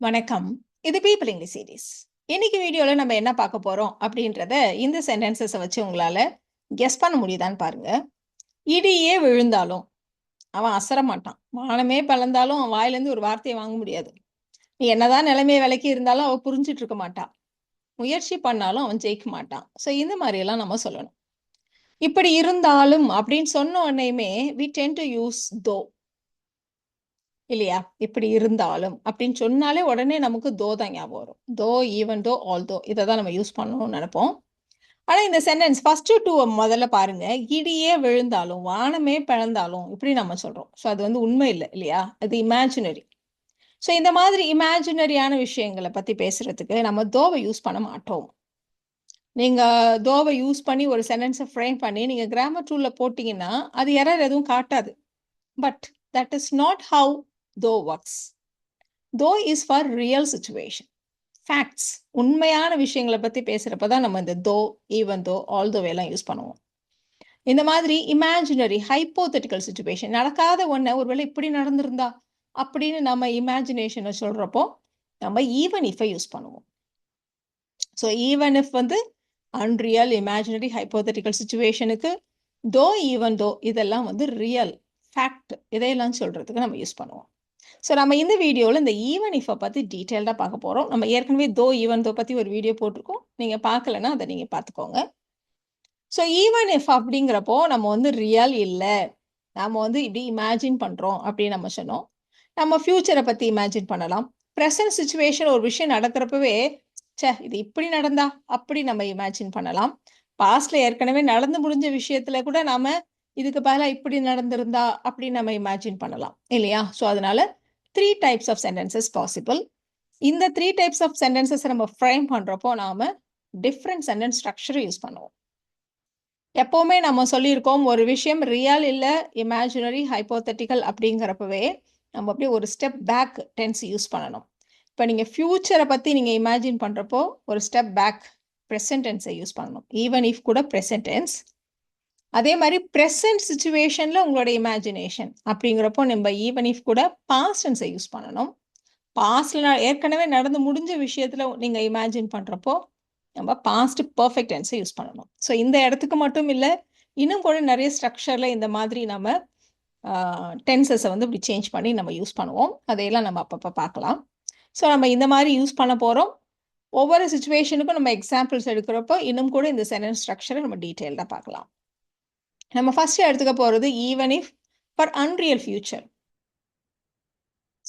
வணக்கம். இது people English series. இன்னைக்கு வீடியோல நம்ம என்ன பார்க்க போறோம் அப்படின்றத இந்த சென்டென்சஸ வச்சு உங்களால கெஸ் பண்ண முடியுதான்னு பாருங்க. இடியே விழுந்தாலும் அவன் அசர மாட்டான். வானமே பிளந்தாலும் அவன் வாயிலேருந்து ஒரு வார்த்தையை வாங்க முடியாது. நீ என்னதான் நிலைமையை விலக்கி இருந்தாலும் அவன் புரிஞ்சிட்டு இருக்க மாட்டான். முயற்சி பண்ணாலும் அவன் ஜெயிக்க மாட்டான். ஸோ இந்த மாதிரி எல்லாம் நம்ம சொல்லணும். இப்படி இருந்தாலும் அப்படின்னு சொன்ன உடனேயுமே we tend to use though. இல்லையா? இப்படி இருந்தாலும் அப்படின்னு சொன்னாலே உடனே நமக்கு தோ தான் ஞாபகம் வரும். தோ, ஈவன் தோ, ஆல் தோ இதை தான் நம்ம யூஸ் பண்ணணும்னு நினைப்போம். ஆனா இந்த சென்டென்ஸ் ஃபர்ஸ்ட் டூ முதல்ல பாருங்க. இடியே விழுந்தாலும் வானமே பிளந்தாலும் இப்படி நம்ம சொல்றோம். ஸோ அது வந்து உண்மை இல்லை இல்லையா? அது இமேஜினரி. ஸோ இந்த மாதிரி இமேஜினரியான விஷயங்களை பத்தி பேசுறதுக்கு நம்ம தோவை யூஸ் பண்ண மாட்டோம். நீங்க தோவை யூஸ் பண்ணி ஒரு சென்டென்ஸை ஃப்ரேம் பண்ணி நீங்க கிராமர் டூல்ல போட்டீங்கன்னா அது எரர் எதுவும் காட்டாது. But that is not how though works. Though is for real situation, facts, உண்மையான விஷயங்களை பற்றி பேசுகிறப்ப தான் நம்ம இந்த தோ, ஈவன் தோ, ஆல் தோ எல்லாம் யூஸ் பண்ணுவோம். இந்த மாதிரி இமேஜினரி ஹைப்போதெட்டிக்கல் சிச்சுவேஷன், நடக்காத ஒன்றை ஒருவேளை இப்படி நடந்திருந்தா அப்படின்னு நம்ம இமேஜினேஷனை சொல்கிறப்போ நம்ம ஈவன் இஃபை யூஸ் பண்ணுவோம். ஸோ ஈவன் இஃப் வந்து அன்ரியல், இமேஜினரி, ஹைப்போதெட்டிக்கல் சிச்சுவேஷனுக்கு தோ, ஈவன் தோ இதெல்லாம் வந்து ரியல், ஃபேக்ட் இதையெல்லாம் சொல்கிறதுக்கு நம்ம யூஸ் பண்ணுவோம். ஸோ நம்ம இந்த வீடியோவில் இந்த ஈவன் இஃபை பற்றி டீட்டெயில்டாக பார்க்க போகிறோம். நம்ம ஏற்கனவே தோ, ஈவன் தோ பற்றி ஒரு வீடியோ போட்டிருக்கோம். நீங்கள் பார்க்கலன்னா அதை நீங்கள் பார்த்துக்கோங்க. ஸோ ஈவன் இஃப் அப்படிங்கிறப்போ நம்ம வந்து ரியல் இல்லை, நம்ம வந்து இப்படி இமேஜின் பண்ணுறோம் அப்படின்னு நம்ம சொன்னோம். நம்ம ஃப்யூச்சரை பற்றி இமேஜின் பண்ணலாம். ப்ரெசன்ட் சுச்சுவேஷன் ஒரு விஷயம் நடக்கிறப்பவே இது இப்படி நடந்தா அப்படி நம்ம இமேஜின் பண்ணலாம். பாஸ்ட்ல ஏற்கனவே நடந்து முடிஞ்ச விஷயத்துல கூட நாம இதுக்கு பதிலாக இப்படி நடந்திருந்தா அப்படி நம்ம இமேஜின் பண்ணலாம் இல்லையா? ஸோ அதனால 3 types of sentences possible. இந்த 3 types of sentences நம்ம ஃப்ரேம் பண்றப்போ நாம டிஃப்ரெண்ட் சென்டென்ஸ் ஸ்ட்ரக்சரை யூஸ் பண்ணுவோம். எப்பவுமே நம்ம சொல்லியிருக்கோம், ஒரு விஷயம் ரியல் இல்லை, இமேஜினரி, ஹைப்போதெட்டிக்கல் அப்படிங்கிறப்பவே நம்ம அப்படியே ஒரு ஸ்டெப் பேக் டென்ஸ் யூஸ் பண்ணணும். இப்போ நீங்கள் ஃப்யூச்சரை பற்றி நீங்கள் இமேஜின் பண்ணுறப்போ ஒரு ஸ்டெப் பேக் ப்ரெசன்ட் டென்ஸை யூஸ் பண்ணணும். ஈவன் இஃப் கூட ப்ரெசன்ட் டென்ஸ். அதே மாதிரி ப்ரெசன்ட் சுச்சுவேஷனில் உங்களோட இமேஜினேஷன் அப்படிங்கிறப்போ நம்ம ஈவன் இஃப் கூட பாஸ்ட் டென்ஸை யூஸ் பண்ணணும். பாஸ்ட்ல ஏற்கனவே நடந்து முடிஞ்ச விஷயத்தில் நீங்கள் இமேஜின் பண்ணுறப்போ நம்ம பாஸ்ட் பர்ஃபெக்ட் டென்ஸை யூஸ் பண்ணணும். ஸோ இந்த இடத்துக்கு மட்டும் இல்லை, இன்னும் கூட நிறைய ஸ்ட்ரக்சரில் இந்த மாதிரி நம்ம டென்சஸை வந்து இப்படி சேஞ்ச் பண்ணி நம்ம யூஸ் பண்ணுவோம். அதையெல்லாம் நம்ம அப்பப்போ பார்க்கலாம். ஸோ நம்ம இந்த மாதிரி யூஸ் பண்ண போகிறோம். ஒவ்வொரு சுச்சுவேஷனுக்கும் நம்ம எக்ஸாம்பிள்ஸ் எடுக்கிறப்போ இன்னும் கூட இந்த சென்டென்ஸ் ஸ்ட்ரக்சரை நம்ம டீட்டெயில்டாக பார்க்கலாம். நம்ம ஃபர்ஸ்ட் எடுத்துக்க போகிறது even if for unreal future.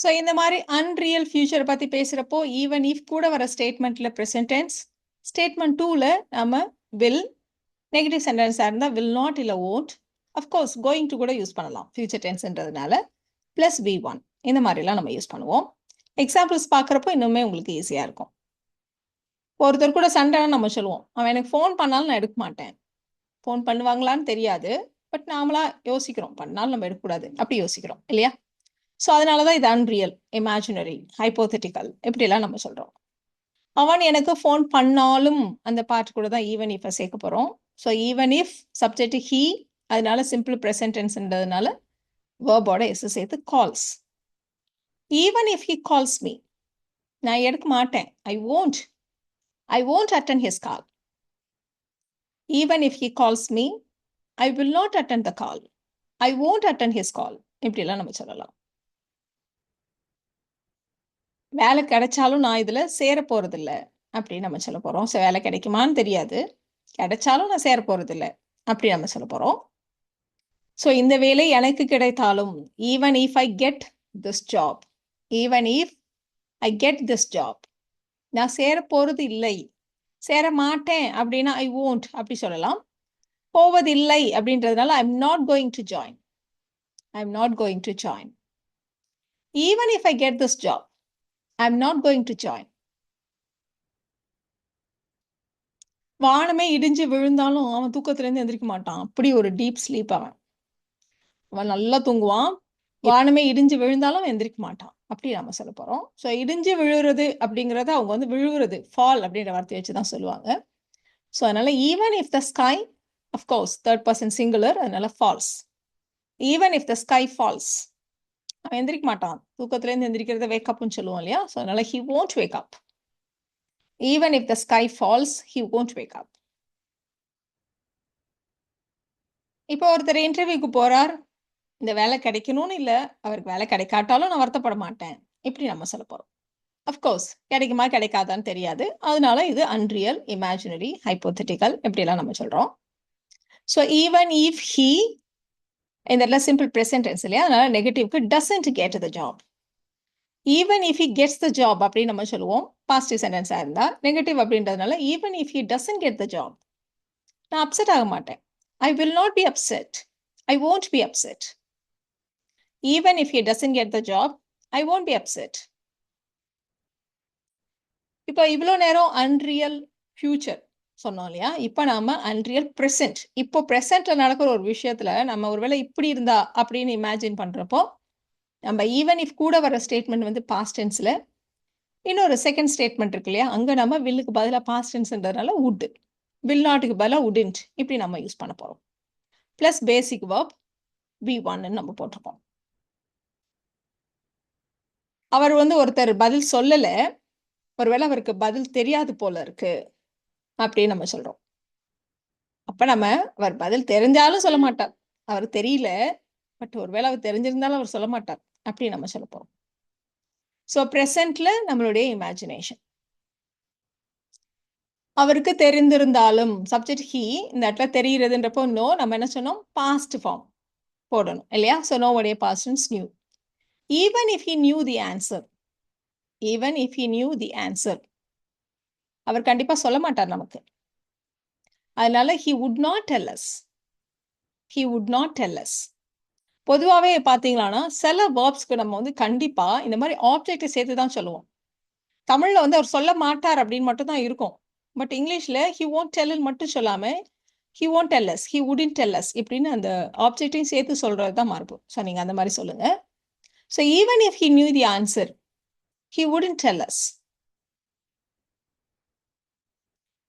So இந்த மாதிரி அன்ரியல் ஃபியூச்சரை பற்றி பேசுகிறப்போ ஈவன் இஃப் கூட வர ஸ்டேட்மெண்ட்டில் ப்ரெசன்ட் டென்ஸ், ஸ்டேட்மெண்ட் 2ல நம்ம வில், நெகட்டிவ் சென்டென்ஸாக இருந்தால் வில் நாட் இல்லை ஓன்ட், அஃப்கோர்ஸ் கோயிங் டு கூட யூஸ் பண்ணலாம் ஃபியூச்சர் டென்ஸ்ன்றதுனால, ப்ளஸ் V1 இந்த மாதிரிலாம் நம்ம யூஸ் பண்ணுவோம். எக்ஸாம்பிள்ஸ் பார்க்குறப்போ இன்னுமே உங்களுக்கு ஈஸியாக இருக்கும். ஒருத்தர் கூட சண்டைன்னு நம்ம சொல்லுவோம், அவன் எனக்கு ஃபோன் பண்ணாலும் நான் எடுக்க மாட்டேன். ஃபோன் பண்ணுவாங்களான்னு தெரியாது, பட் நாமளாக யோசிக்கிறோம், பண்ணாலும் நம்ம எடுக்கக்கூடாது அப்படி யோசிக்கிறோம் இல்லையா? ஸோ அதனால தான் இது அன்ரியல், இமேஜினரி, ஹைப்போதெட்டிக்கல் இப்படிலாம் நம்ம சொல்கிறோம். அவன் எனக்கு ஃபோன் பண்ணாலும் அந்த பார்ட் கூட தான் ஈவன் இஃபை சேர்க்க போகிறோம். So even if subject he, அதனால சிம்பிள் ப்ரெசன்ட் டென்ஸ்ன்றதுனால வேர்போட எஸ் சேர்த்து calls. Even if he calls me, நான் எடுக்க மாட்டேன், ஐ won't attend his call. Even if he calls me, I will not attend the call. I won't attend his call. இப்படிலாம் நம்ம சொல்லலாம். வேலை கிடைச்சாலும் நான் இதில் சேர போகிறதில்ல அப்படின்னு நம்ம சொல்ல போகிறோம். ஸோ வேலை கிடைக்குமான்னு தெரியாது, கிடைச்சாலும் நான் சேர போகிறதில்ல அப்படி நம்ம சொல்ல போகிறோம். ஸோ இந்த வேலை எனக்கு கிடைத்தாலும், even if I get this job, even if I get this job, நான் சேர போகிறது இல்லை, சேர மாட்டேன் அப்படின்னா ஐ won't அப்படி சொல்லலாம். போவதில்லை அப்படின்றதுனால I am not going to join, I am not going to join. Even if I get this job, I am not going to join. வானமே இடிஞ்சு விழுந்தாலும் அவன் தூக்கத்துலேருந்து எந்திரிக்க மாட்டான், அப்படி ஒரு டீப் ஸ்லீப் அவன் நல்லா தூங்குவான். வானமே இடிஞ்சு விழுந்தாலும் எந்திரிக்க மாட்டான் அப்படி நம்ம சொல்ல போகிறோம். ஸோ இடிஞ்சு விழுறது அப்படிங்கிறத அவங்க வந்து விழுவுறது, ஃபால் அப்படின்ற வார்த்தையை வச்சு தான் சொல்லுவாங்க. ஸோ அதனால even if the sky, of course third person singular, அதனால falls. Even if the sky falls, அவன் எந்திரிக்க மாட்டான். தூக்கத்துலேருந்து எந்திரிக்கிறத வேக் அப்னு சொல்லுவோம் இல்லையா? ஸோ அதனால he won't wake up. Even if the sky falls, he won't wake up. இப்போ ஒருத்தர் இன்டர்வியூக்கு போறார். இந்த வேலை கிடைக்கணும்னு இல்ல. அவருக்கு வேலை கிடைக்காட்டாலும் நான் வருத்தப்பட மாட்டேன். இப்படி நம்ம சொல்லப் போறோம். அஃப்கோர்ஸ் கிடைக்குமா கிடைக்காதான்னு தெரியாது. அதனால இது அன்ரியல், இமேஜினரி, ஹைப்போதெட்டிக்கல் இப்படியெல்லாம் நம்ம சொல்றோம். ஸோ ஈவன் இஃப் ஹி இந்த இடத்துல சிம்பிள் ப்ரெசன்ட் டென்ஸ் இல்லையா? அதனால நெகட்டிவ்க்கு doesn't get the job. Even if he gets the job அப்படின்னு நம்ம சொல்லுவோம். பாசிட்டிவ் சென்டென்ஸா இருந்தா. நெகட்டிவ் அப்படின்றதுனால even if he doesn't get the job, நான் அப்செட் ஆக மாட்டேன். I will not be upset. I won't be upset. Even if he doesn't get the job, I won't be upset. இப்போ இவ்வளோ நேரம் அன்ரியல் ஃபியூச்சர் சொன்னோம் இல்லையா? இப்போ நாம அன்ரியல் ப்ரெசென்ட். இப்போ ப்ரெசென்ட்ல நடக்கிற ஒரு விஷயத்துல நம்ம ஒருவேளை இப்படி இருந்தா அப்படின்னு இமேஜின் பண்றப்போ, நம்ம ஈவன் இஃப் கூட வர ஸ்டேட்மெண்ட் வந்து பாஸ்ட் டென்ஸ்ல, இன்னொரு செகண்ட் ஸ்டேட்மெண்ட் இருக்கு இல்லையா? அங்க நம்ம வில்லுக்கு பதிலா பாஸ்ட் டென்ஸ்ன்றதுனால வுட், வில் நாட்டுக்கு பதிலா வுடன்ட் இப்படி நம்ம யூஸ் பண்ண போறோம். பிளஸ் பேசிக் வெர்ப் V1 நம்ம போட்டிருக்கோம். அவர் வந்து ஒருத்தர் பதில் சொல்லல. ஒருவேளை அவருக்கு பதில் தெரியாது போல இருக்கு அப்படின்னு நம்ம சொல்றோம். அப்ப நம்ம அவர் பதில் தெரிஞ்சாலும் சொல்ல மாட்டார். அவருக்கு தெரியல. பட் ஒருவேளை அவர் தெரிஞ்சிருந்தாலும் அவர் சொல்ல மாட்டார். அப்படி நம்ம சொல்ல போறோம். ஸோ ப்ரெசென்ட்ல நம்மளுடைய இமேஜினேஷன். அவருக்கு தெரிந்திருந்தாலும் சப்ஜெக்ட் ஹி இந்த இடத்துல தெரிகிறதுன்றப்போ நோ நம்ம என்ன சொன்னோம்? பாஸ்ட் ஃபார்ம் போடணும் இல்லையா? ஸோ நோ உடைய past tense knew. Even if he knew the answer, even if he knew the answer, அவர் கண்டிப்பா சொல்ல மாட்டார் நமக்கு. அதனால he would not tell us. He would not tell us. பொதுவாவே பார்த்தீங்களான்னா, சில வேர்ப்ஸ்க்கு நம்ம வந்து கண்டிப்பா இந்த மாதிரி ஆப்ஜெக்ட்டை சேர்த்து தான் சொல்லுவோம். தமிழ்ல வந்து அவர் சொல்ல மாட்டார் அப்படின்னு மட்டும் தான் இருக்கும். பட் இங்கிலீஷ்ல he won't tell மட்டும் சொல்லாம he won't tell us, he wouldn't tell us இப்படின்னு அந்த ஆப்ஜெக்ட்டையும் சேர்த்து சொல்றது தான் மரபு. ஸோ நீங்க அந்த மாதிரி சொல்லுங்க. So even if he knew the answer, he wouldn't tell us.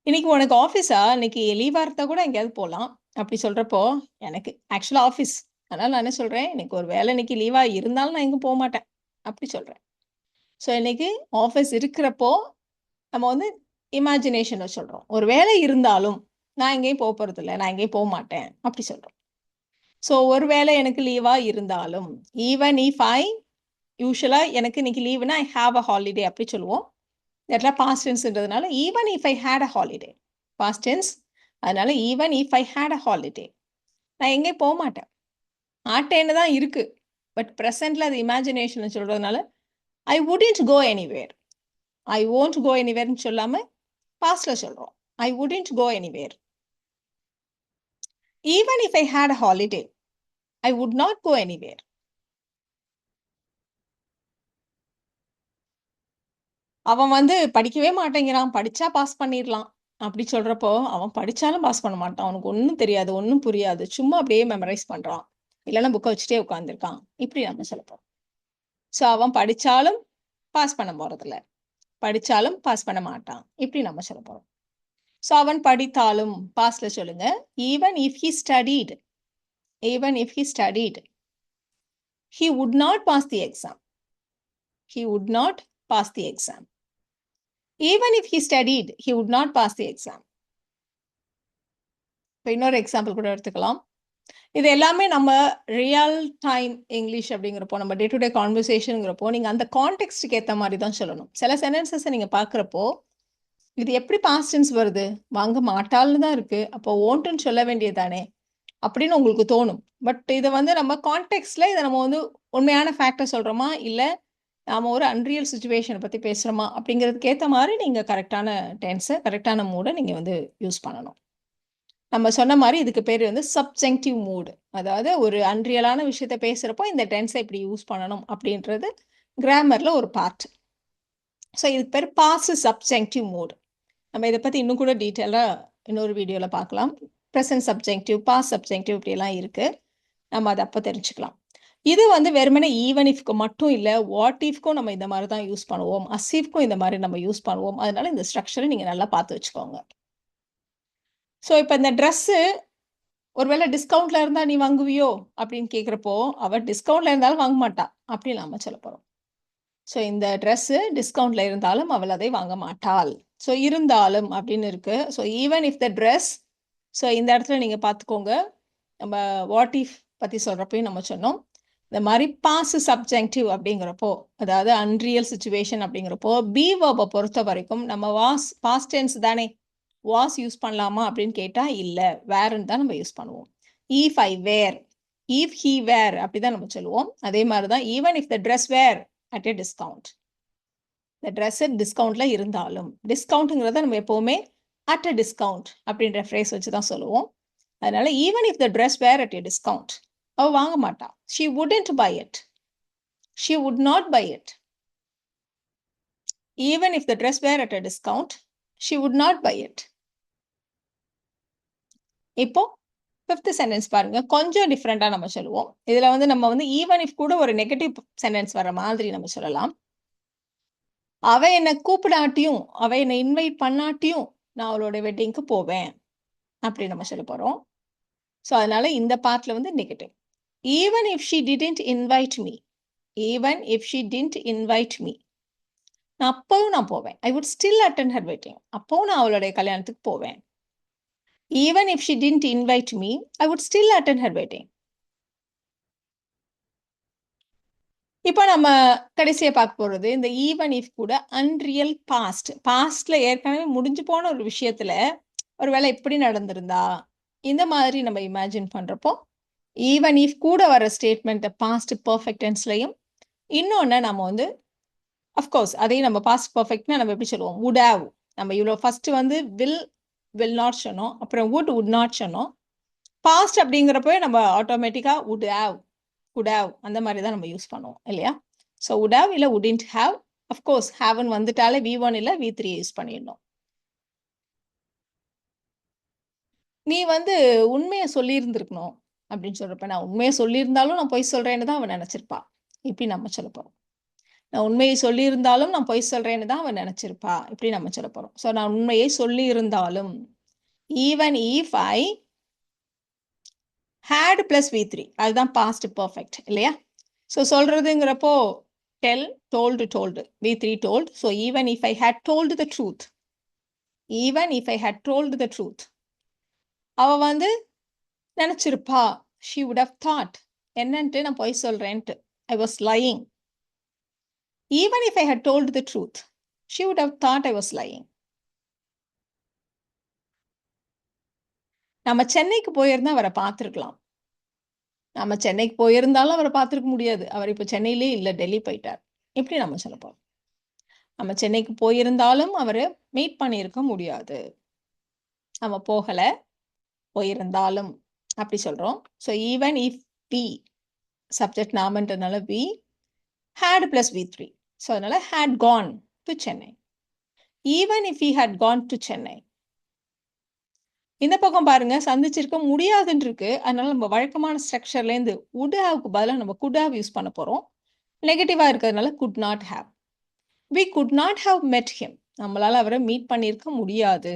இன்னைக்கு உனக்கு ஆஃபீஸா? இன்னைக்கு லீவா இருந்தா கூட எங்கேயாவது போகலாம் அப்படி சொல்றப்போ, எனக்கு ஆக்சுவலா ஆஃபீஸ். அதனால நான் என்ன சொல்றேன், இன்னைக்கு ஒரு வேலை இன்னைக்கு லீவா இருந்தாலும் நான் எங்கேயும் போக மாட்டேன் அப்படி சொல்றேன். ஸோ இன்னைக்கு ஆஃபீஸ் இருக்கிறப்போ நம்ம வந்து இமேஜினேஷனை சொல்றோம். ஒரு வேலை இருந்தாலும் நான் எங்கேயும் போக போறது இல்லை, நான் எங்கேயும் போக மாட்டேன் அப்படி சொல்றோம். ஸோ ஒரு வேலை எனக்கு லீவா இருந்தாலும், ஈவன் இஃப் ஐ யூஸ்வலா எனக்கு இன்னைக்கு லீவுனா ஐ ஹாவ் அ ஹாலிடே அப்படி சொல்லுவோம். இந்த இடத்துல பாஸ்ட் டென்ஸ்ன்றதுனால even if I had a holiday, past tense. அதனால even if I had a holiday, நான் எங்கேயும் போக மாட்டேன். ஆட்டேன்னு தான் இருக்கு. பட் ப்ரெசென்ட்ல அது இமேஜினேஷன் சொல்றதுனால ஐ wouldn't go anywhere. I won't கோ எனிவேர்னு சொல்லாம பாஸ்ட்ல சொல்றோம். I wouldn't go anywhere. Even if I had a holiday, I would not go anywhere. அவன் வந்து படிக்கவே மாட்டேங்கிறான், படிச்சா பாஸ் பண்ணிடலாம் அப்படி சொல்றப்போ, அவன் படிச்சாலும் பாஸ் பண்ண மாட்டான். அவனுக்கு ஒண்ணும் தெரியாது, ஒண்ணும் புரியாது. சும்மா அப்படியே மெமரைஸ் பண்றான். இல்லைன்னா புக்கை வச்சுட்டே உட்காந்துருக்கான். இப்படி நம்ம சொல்லப்போம். ஸோ அவன் படிச்சாலும் பாஸ் பண்ண போறதில்ல. படிச்சாலும் பாஸ் பண்ண மாட்டான். இப்படி நம்ம சொல்ல போறோம். ஸோ அவன் படித்தாலும் பாஸ்ட்ல சொல்லுங்க. Even if he studied, even if he studied, he would not pass the exam. He would not pass the exam. Even if he studied, he would not pass the exam. இப்போ இன்னொரு example கூட எடுத்துக்கலாம். இது எல்லாமே நம்ம real time English அப்படிங்கிறப்போ, நம்ம day to day கான்வர்சேஷனுங்கிறப்போ, நீங்க அந்த கான்டெக்ஸ்டுக்கு ஏற்ற மாதிரி தான் சொல்லணும். சில சென்டென்சஸை நீங்க பார்க்குறப்போ, இது எப்படி பாஸ்ட் டென்ஸ் வருது? வாங்க மாட்டாள்னு தான் இருக்கு. அப்போ ஓன்ட்டுன்னு சொல்ல வேண்டியதானே அப்படின்னு உங்களுக்கு தோணும். பட் இதை வந்து நம்ம கான்டெக்ஸ்ட்ல இதை நம்ம வந்து உண்மையான ஃபேக்டர் சொல்றோமா, இல்லை நாம ஒரு அன்ரியல் சுச்சுவேஷனை பத்தி பேசுறோமா அப்படிங்கிறதுக்கு ஏற்ற மாதிரி நீங்க கரெக்டான டென்ஸை, கரெக்டான மூடை நீங்க வந்து யூஸ் பண்ணணும். நம்ம சொன்ன மாதிரி இதுக்கு பேர் வந்து சப்ஜெக்டிவ் மூடு. அதாவது ஒரு அன்ரியலான விஷயத்த பேசுறப்போ இந்த டென்ஸை இப்படி யூஸ் பண்ணணும் அப்படின்றது கிராமர்ல ஒரு பார்ட். ஸோ இதுக்கு பேர் பாஸ்ட் சப்ஜெக்டிவ் மூடு. நம்ம இதை பத்தி இன்னும் கூட டீட்டெயிலா இன்னொரு வீடியோல பார்க்கலாம். ப்ரெசன்ட் சப்ஜெக்டிவ், பாஸ்ட் சப்ஜெக்டிவ் இப்படியெல்லாம் இருக்கு. நம்ம அதை அப்போ தெரிஞ்சுக்கலாம். இது வந்து வெறுமனே ஈவன் இஃப்க்கு மட்டும் இல்லை, வாட் இஃப்க்கும் நம்ம இந்த மாதிரி தான் யூஸ் பண்ணுவோம், அசீஃப்க்கும் இந்த மாதிரி நம்ம யூஸ் பண்ணுவோம். அதனால இந்த ஸ்ட்ரக்சரை நீங்க நல்லா பார்த்து வச்சுக்கோங்க. ஸோ இப்போ இந்த ட்ரெஸ்ஸு ஒருவேளை டிஸ்கவுண்ட்ல இருந்தா நீ வாங்குவியோ அப்படின்னு கேட்குறப்போ அவ டிஸ்கவுண்ட்ல இருந்தாலும் வாங்க மாட்டா அப்படி நாம சொல்ல போறோம். ஸோ இந்த ட்ரெஸ்ஸு டிஸ்கவுண்ட்ல இருந்தாலும் அவள் அதை வாங்க மாட்டாள். ஸோ இருந்தாலும் அப்படின்னு இருக்கு. So even if the dress, so இந்த இடத்துல நீங்க பார்த்துக்கோங்க. நம்ம வாட் இஃப் பத்தி சொல்றப்பயும் நம்ம சொன்னோம். இந்த மாதிரி பாஸ் சப்ஜெக்டிவ் அப்படிங்கிறப்போ, அதாவது அன்ரியல் சுச்சுவேஷன் அப்படிங்கிறப்போ, பி வேர்பை பொறுத்த வரைக்கும் நம்ம பாஸ்ட் டென்ஸ் தானே, வாஸ் யூஸ் பண்ணலாமா அப்படின்னு கேட்டா இல்ல, வேர்ன்னு தான் நம்ம யூஸ் பண்ணுவோம். If I were, if he were அப்படிதான் நம்ம சொல்லுவோம். அதே மாதிரி தான் even if the dress were at a discount, இந்த ட்ரெஸ் டிஸ்கவுண்ட்ல இருந்தாலும், டிஸ்கவுண்ட்ங்கிறத நம்ம எப்பவுமே அட் அ டிஸ்கவுண்ட் அப்படின்ற ஃப்ரேஸ் வச்சு தான் சொல்லுவோம். அதனால even if the dress were at a discount, அவ வாங்க மாட்டா. She wouldn't buy it, she would not buy it. Even if the dress were at a discount, she would not buy it. இப்போ fifth sentence பாருங்க, கொஞ்சம் டிஃப்ரெண்டா நம்ம சொல்லுவோம். இதுல வந்து நம்ம வந்து ஈவன் இஃப் கூட ஒரு நெகட்டிவ் சென்டென்ஸ் வர மாதிரி நம்ம சொல்லலாம். அவ என்னை கூப்பிடாட்டியும், அவ என்னை இன்வைட் பண்ணாட்டியும் நான் அவளோட வெட்டிங்க்கு போவேன் அப்படி நம்ம சொல்ல போறோம். ஸோ அதனால இந்த பார்ட்ல வந்து negative. Even if she didn't invite me, even if she didn't invite me, நான் அப்பவும் நான் போவேன். I would still attend her wedding, அப்பவும் நான் அவளுடைய கல்யாணத்துக்கு போவேன். Even if she didn't invite me, I would still attend her wedding. இப்போ நம்ம கடைசியா பார்க்க போறது இந்த ஈவன் இஃப் கூட அன்ரியல் பாஸ்ட். பாஸ்ட்ல ஏற்கனவே முடிஞ்சு போன ஒரு விஷயத்துல ஒருவேளை எப்படி நடந்திருந்தா இந்த மாதிரி நம்ம இமேஜின் பண்றப்போ ஈவன் இஃப் கூட வர ஸ்டேட்மெண்ட் பாஸ்ட் பர்ஃபெக்ட் டென்ஸ்லையும், இன்னொன்னு நம்ம வந்து அஃப்கோர்ஸ் அதையும் நம்ம பாஸ்ட் பர்ஃபெக்ட்னா நம்ம எப்படி சொல்லுவோம், வுட் ஹேவ். நம்ம இவ்வளோ ஃபர்ஸ்ட் வந்து வில் நாட் சொன்னோம், அப்புறம் வுட் நாட் சொன்னோம். பாஸ்ட் அப்படிங்கிறப்போ நம்ம ஆட்டோமேட்டிக்கா வுட் ஹேவ், குட் ஹேவ் அந்த மாதிரி தான் நம்ம யூஸ் பண்ணுவோம் இல்லையா. ஸோ வுட் ஹேவ் இல்லை வுடின்ட் ஹேவ். அஃப்கோர்ஸ் ஹேவ்னு வந்துட்டாலே V1 இல்லை V3 யூஸ் பண்ணிடணும். நீ வந்து உண்மையை சொல்லியிருந்திருக்கணும் அப்படின்னு சொல்றப்ப, நான் உண்மையை சொல்லியிருந்தாலும் நான் பொய் சொல்றேன்னு தான் அவன் நினைச்சிருப்பா. இப்படி நம்ம சொல்ல போறோம். நான் உண்மையை சொல்லியிருந்தாலும் நான் பொய் சொல்றேன்னு தான் அவன் நினைச்சிருப்பா. இப்படி நம்ம சொல்ல போறோம். ஸோ நான் உண்மையை சொல்லியிருந்தாலும், even if I had plus V3, அதுதான் பாஸ்ட் பர்ஃபெக்ட் இல்லையா. ஸோ சொல்றதுங்கிறப்போ tell, told, told, V3 told. So even if I had told the truth, even if I had told the truth, அவ வந்து நினைச்சிருப்பா. she would have thought, என்னன்ட்டு நான் பொய் சொல்றேன்ட்டு, I was lying. Even if I had told the truth, she would have thought I was lying. நம்ம சென்னைக்கு போயிருந்தா அவரை பார்த்துருக்கலாம். நம்ம சென்னைக்கு போயிருந்தாலும் அவரை பார்த்துருக்க முடியாது. அவர் இப்போ சென்னையிலே இல்லை, டெல்லி போயிட்டார். இப்படி நம்ம சொல்ல போறோம். நம்ம சென்னைக்கு போயிருந்தாலும் அவரை மீட் பண்ணியிருக்க முடியாது. நம்ம போகல, போயிருந்தாலும் அப்படி சொல்றோம். So even if we, subject நாமன்றனால we, had plus V3. So அதனால had gone to Chennai. Even if he had gone to Chennai. இந்த பக்கம் பாருங்க, சந்திச்சிருக்க முடியாதுன்னு இருக்கு. அதனால நம்ம வழக்கமான ஸ்ட்ரக்சர்லேருந்து would haveக்கு பதிலாக நம்ம could have யூஸ் பண்ண போறோம். நெகட்டிவா இருக்கிறதுனால could not have. we could not have met him. நம்மளால அவரை மீட் பண்ணியிருக்க முடியாது.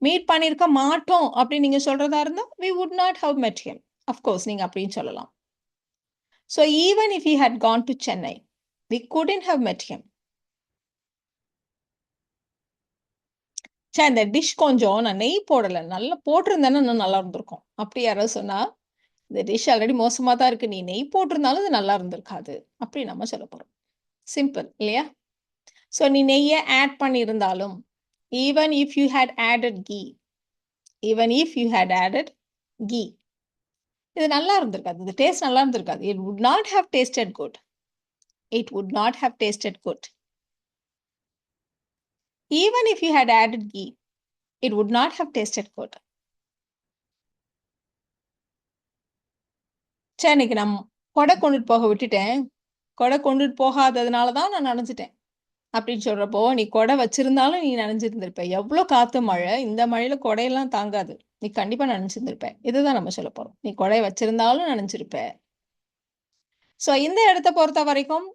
மீட் பண்ணியிருக்க மாட்டோம் அப்படின்னு நீங்க சொல்றதா இருந்தா we would not have met him. Of course நீங்க அப்படின்னு சொல்லலாம். So even if he had gone to Chennai, we couldn't have met him. சரி, இந்த டிஷ் கொஞ்சம் நான் நெய் போடலை, நல்லா போட்டிருந்தேன்னா இன்னும் நல்லா இருந்திருக்கும் அப்படி யாராவது சொன்னா, இந்த டிஷ் ஆல்ரெடி மோசமா தான் இருக்கு, நீ நெய் போட்டிருந்தாலும் இது நல்லா இருந்திருக்காது அப்படி நம்ம சொல்ல போறோம். சிம்பிள் இல்லையா. ஸோ நீ நெய்யை ஆட் பண்ணியிருந்தாலும், even if you had added ghee, even if you had added ghee, இது நல்லா இருந்திருக்காது, இந்த டேஸ்ட் நல்லா இருந்திருக்காது. It would not have tasted good, it would not have tasted good. Even if you had added ghee, it would not have tasted good. சரி, இன்னைக்கு நான் கொடை கொண்டுட்டு போக விட்டுட்டேன், கொடை கொண்டுட்டு போகாததுனால தான் நான் நனைஞ்சிட்டேன் அப்படின்னு சொல்றப்போ, நீ கொடை வச்சிருந்தாலும் நீ நனைஞ்சிருந்திருப்ப. எவ்வளோ காத்து மழை, இந்த மழையில கொடையெல்லாம் தாங்காது, நீ கண்டிப்பா நனைஞ்சிருந்திருப்ப. இதுதான் நம்ம சொல்ல போறோம். நீ கொடை வச்சிருந்தாலும் நனைஞ்சிருப்ப. ஸோ இந்த இடத்த பொறுத்த வரைக்கும்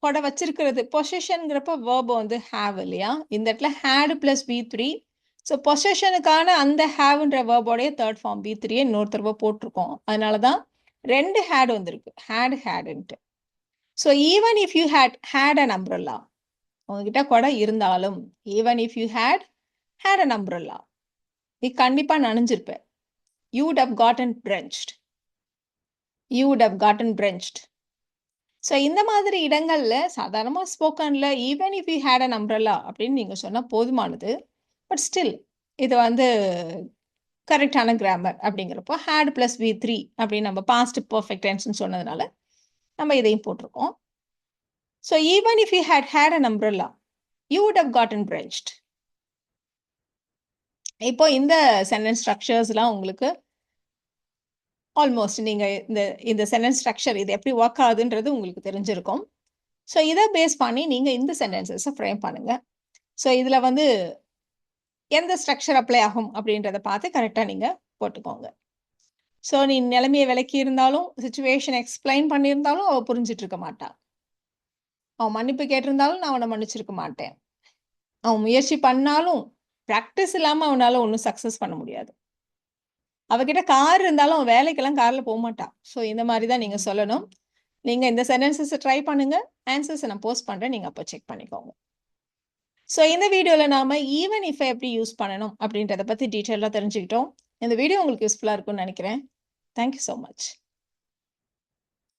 கொடை வச்சிருக்கிறது பொசிஷன்ங்கிறப்ப வேர்பு வந்து ஹேவ் இல்லையா. இந்த இடத்துல had plus V3. ஸோ பொசஷனுக்கான அந்த ஹேவ்ன்ற வேர்போடைய தேர்ட் ஃபார்ம் B3 இன்னொரு தடவை போட்டிருக்கோம். அதனால தான் 2 ஹேட் வந்திருக்கு. ஹேடுன்ட்டு. So even if you had an umbrella, உங்ககிட்ட குடை இருந்தாலும், even if you had an umbrella, நீ கண்டிப்பா நனைஞ்சிருப்ப. You would have gotten drenched. You would have gotten drenched. So இந்த மாதிரி இடங்கள்ல சாதாரணமா ஸ்போக்கன்ல even if you had an umbrella அப்படின்னு நீங்க சொன்னா போதுமானது. பட் ஸ்டில் இது வந்து கரெக்டான கிராமர் அப்படிங்கிறப்போ ஹேட் ப்ளஸ் V3 அப்படின்னு நம்ம பாஸ்ட் பர்ஃபெக்ட் டென்ஸ்னு சொன்னதுனால நம்ம இதையும் போட்டிருக்கோம். So even if you had an umbrella, you would have gotten drenched. இப்போ இந்த சென்டென்ஸ் ஸ்ட்ரக்சர்ஸ்லாம் உங்களுக்கு ஆல்மோஸ்ட் நீங்க இந்த சென்டென்ஸ் ஸ்ட்ரக்சர் இது எப்படி ஒர்க் ஆகுதுன்றது உங்களுக்கு தெரிஞ்சிருக்கும். ஸோ இதை பேஸ் பண்ணி நீங்க இந்த சென்டென்சஸை ஃப்ரேம் பண்ணுங்க. ஸோ இதுல வந்து எந்த ஸ்ட்ரக்சர் அப்ளை ஆகும் அப்படின்றத பார்த்து கரெக்டா நீங்க போட்டுக்கோங்க. ஸோ நீ நிலைமையை விளக்கி இருந்தாலும், சிச்சுவேஷன் எக்ஸ்பிளைன் பண்ணியிருந்தாலும் அவ புரிஞ்சிட்டு இருக்க மாட்டான். அவன் மன்னிப்பு கேட்டிருந்தாலும் நான் அவனை மன்னிச்சிருக்க மாட்டேன். அவன் முயற்சி பண்ணாலும் ப்ராக்டிஸ் இல்லாம அவனால ஒன்றும் சக்சஸ் பண்ண முடியாது. அவகிட்ட கார் இருந்தாலும் அவன் வேலைக்கெல்லாம் கார்ல போக மாட்டான். ஸோ இந்த மாதிரி தான் நீங்க சொல்லணும். நீங்க இந்த சென்டென்சஸ் ட்ரை பண்ணுங்க. ஆன்சர்ஸ் நான் போஸ்ட் பண்றேன். நீங்க அப்போ செக் பண்ணிக்கோங்க. ஸோ இந்த வீடியோல நாம ஈவன் இஃப் எப்படி யூஸ் பண்ணணும் அப்படின்றத பத்தி டீட்டெயிலாக தெரிஞ்சுக்கிட்டோம். இந்த வீடியோ உங்களுக்கு யூஸ்ஃபுல்லா இருக்கும்னு நினைக்கிறேன். Thank you so much.